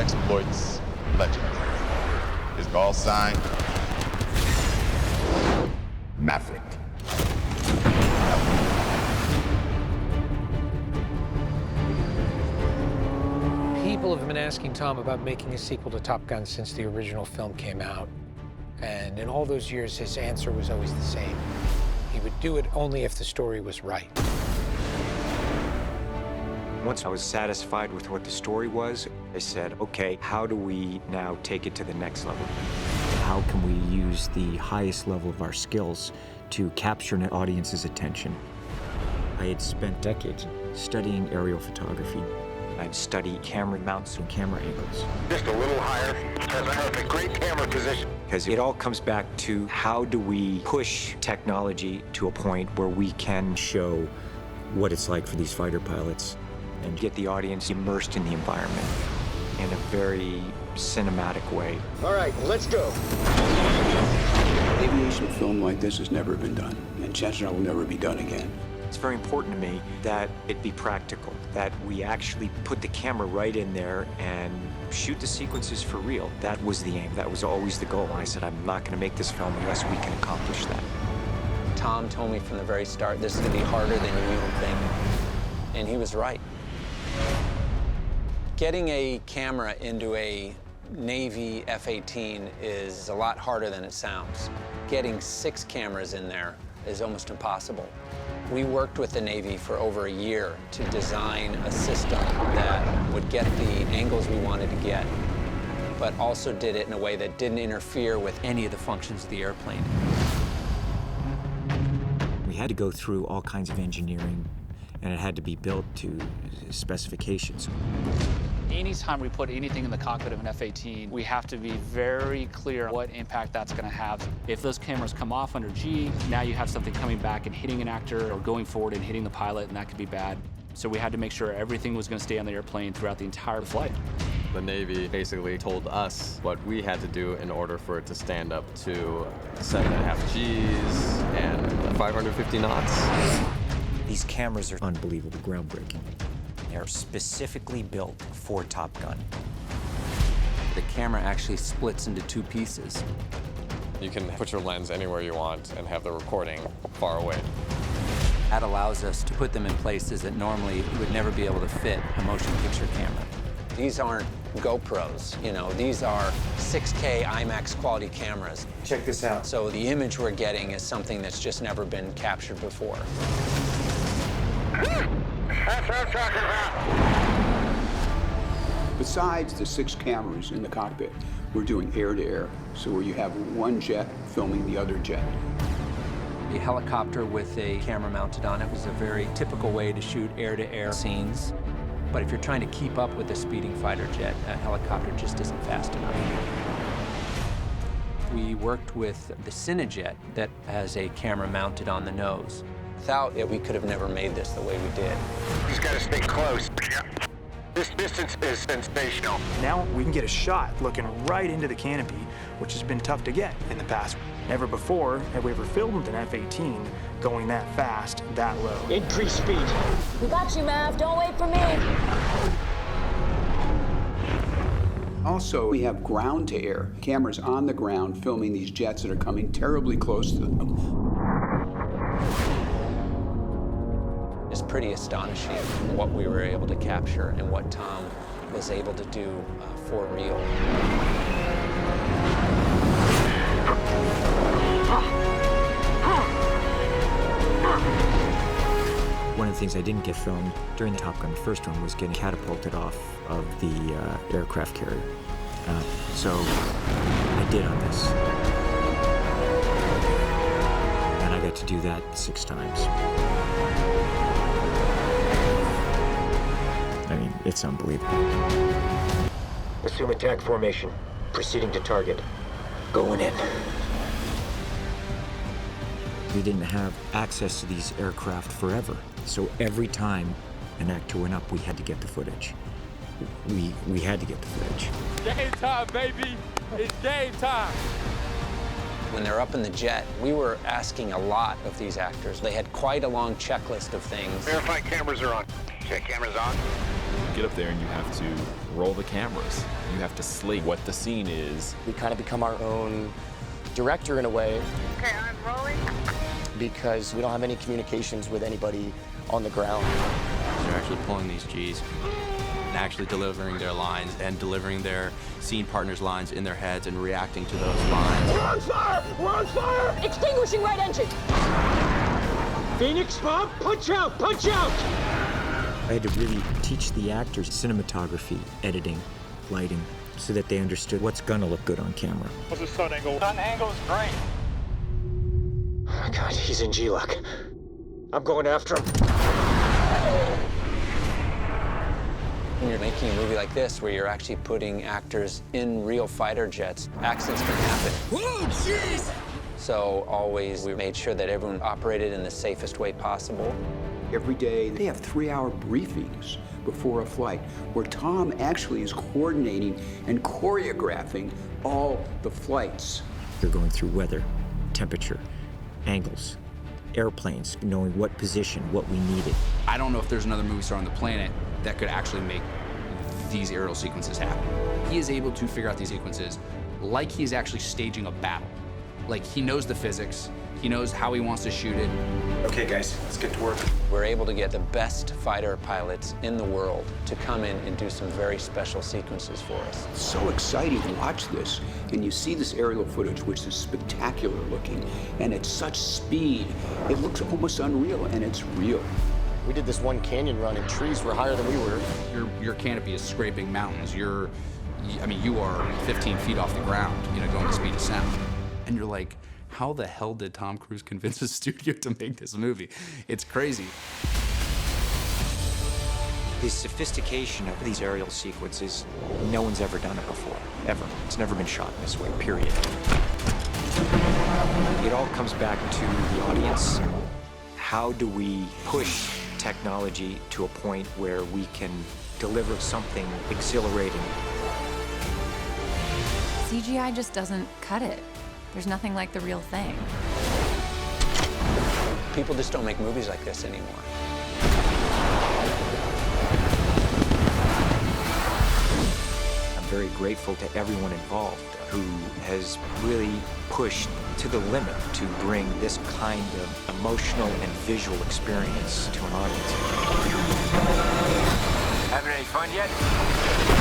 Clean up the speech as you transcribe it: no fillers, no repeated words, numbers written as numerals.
exploits legend. Is all signed, Maverick. People have been asking Tom about making a sequel to Top Gun since the original film came out. And in all those years, his answer was always the same. He would do it only if the story was right. Once I was satisfied with what the story was, I said, okay, how do we now take it to the next level? How can we use the highest level of our skills to capture an audience's attention? I had spent decades studying aerial photography. I'd study camera mounts and camera angles. Just a little higher, because I have a great camera position. Because it all comes back to how do we push technology to a point where we can Show what it's like for these fighter pilots. and get the audience immersed in the environment in a very cinematic way. All right, let's go. Aviation film like this has never been done, and chances are will never be done again. It's very important to me that it be practical, that we actually put the camera right in there and shoot the sequences for real. That was the aim. That was always the goal. And I said, I'm not going to make this film unless we can accomplish that. Tom told me from the very start, this is going to be harder than you even think. And he was right. Getting a camera into a Navy F-18 is a lot harder than it sounds. Getting 6 cameras in there is almost impossible. We worked with the Navy for over a year to design a system that would get the angles we wanted to get, but also did it in a way that didn't interfere with any of the functions of the airplane. We had to go through all kinds of engineering, and it had to be built to specifications. Anytime we put anything in the cockpit of an F-18, we have to be very clear what impact that's going to have. If those cameras come off under G, now you have something coming back and hitting an actor or going forward and hitting the pilot, and that could be bad. So we had to make sure everything was going to stay on the airplane throughout the entire flight. The Navy basically told us what we had to do in order for it to stand up to 7.5 Gs and 550 knots. These cameras are Unbelievable, groundbreaking. they're specifically built for Top Gun. The camera actually splits into 2 pieces. You can put your lens anywhere you want and have the recording far away. That allows us to put them in places that normally you would never be able to fit a motion picture camera. These aren't GoPros, you know, these are 6K IMAX quality cameras. Check this out. So the image we're getting is something that's just never been captured before. That's what I'm talking about. Besides the 6 cameras in the cockpit, we're doing air-to-air, so where you have one jet filming the other jet. A helicopter with a camera mounted on it was a very typical way to shoot air-to-air scenes. But if you're trying to keep up with a speeding fighter jet, a helicopter just isn't fast enough. We worked with the Cinejet that has a camera mounted on the nose. Without it, we could have never made this the way we did. He's got to stay close. This distance is sensational. Now we can get a shot looking right into the canopy, which has been tough to get in the past. Never before have we ever filmed an F-18 going that fast, that low. Increase speed. We got you, Mav. Don't wait for me. Also, we have ground-to-air, cameras on the ground filming these jets that are coming terribly close to them. It's pretty astonishing what we were able to capture and what Tom was able to do for real. One of the things I didn't get filmed during the Top Gun, the first one, was getting catapulted off of the aircraft carrier. So I did on this. And I got to do that 6 times. I mean, it's unbelievable. Assume attack formation. Proceeding to target. Going in. We didn't have access to these aircraft forever. So every time an actor went up, we had to get the footage. We had to get the footage. Game time, baby! It's game time! When they're up in the jet, we were asking a lot of these actors. They had quite a long checklist of things. Verify cameras are on. Okay, camera's on. You get up there and you have to roll the cameras. You have to slate what the scene is. We kind of become our own director in a way. Okay, I'm rolling. Because we don't have any communications with anybody on the ground. They're actually pulling these G's and actually delivering their lines and delivering their scene partners' lines in their heads and reacting to those lines. We're on fire! We're on fire! Extinguishing right engine. Phoenix, Bob, punch out! Punch out! I had to really teach the actors cinematography, editing, lighting, so that they understood what's gonna look good on camera. What's the sun angle? Sun angle's great. Oh my God, he's in G-Lock. I'm going after him. When you're making a movie like this, where you're actually putting actors in real fighter jets, accidents can happen. Whoa, jeez! So always we made sure that everyone operated in the safest way possible. Every day, they have 3-hour briefings before a flight where Tom actually is coordinating and choreographing all the flights. They're going through weather, temperature, angles, airplanes, knowing what position, what we needed. I don't know if there's another movie star on the planet that could actually make these aerial sequences happen. He is able to figure out these sequences like he's actually staging a battle. Like, he knows the physics, he knows how he wants to shoot it. Okay, guys, let's get to work. We're able to get the best fighter pilots in the world to come in and do some very special sequences for us. It's so exciting to watch this, and you see this aerial footage, which is spectacular looking, and at such speed, it looks almost unreal, and it's real. We did this one canyon run, and trees were higher than we were. Your canopy is scraping mountains. You are 15 feet off the ground, going the speed of sound. And you're like, how the hell did Tom Cruise convince the studio to make this movie? It's crazy. The sophistication of these aerial sequences, no one's ever done it before, ever. It's never been shot this way, period. It all comes back to the audience. How do we push technology to a point where we can deliver something exhilarating? CGI just doesn't cut it. There's nothing like the real thing. People just don't make movies like this anymore. I'm very grateful to everyone involved who has really pushed to the limit to bring this kind of emotional and visual experience to an audience. Having any fun yet?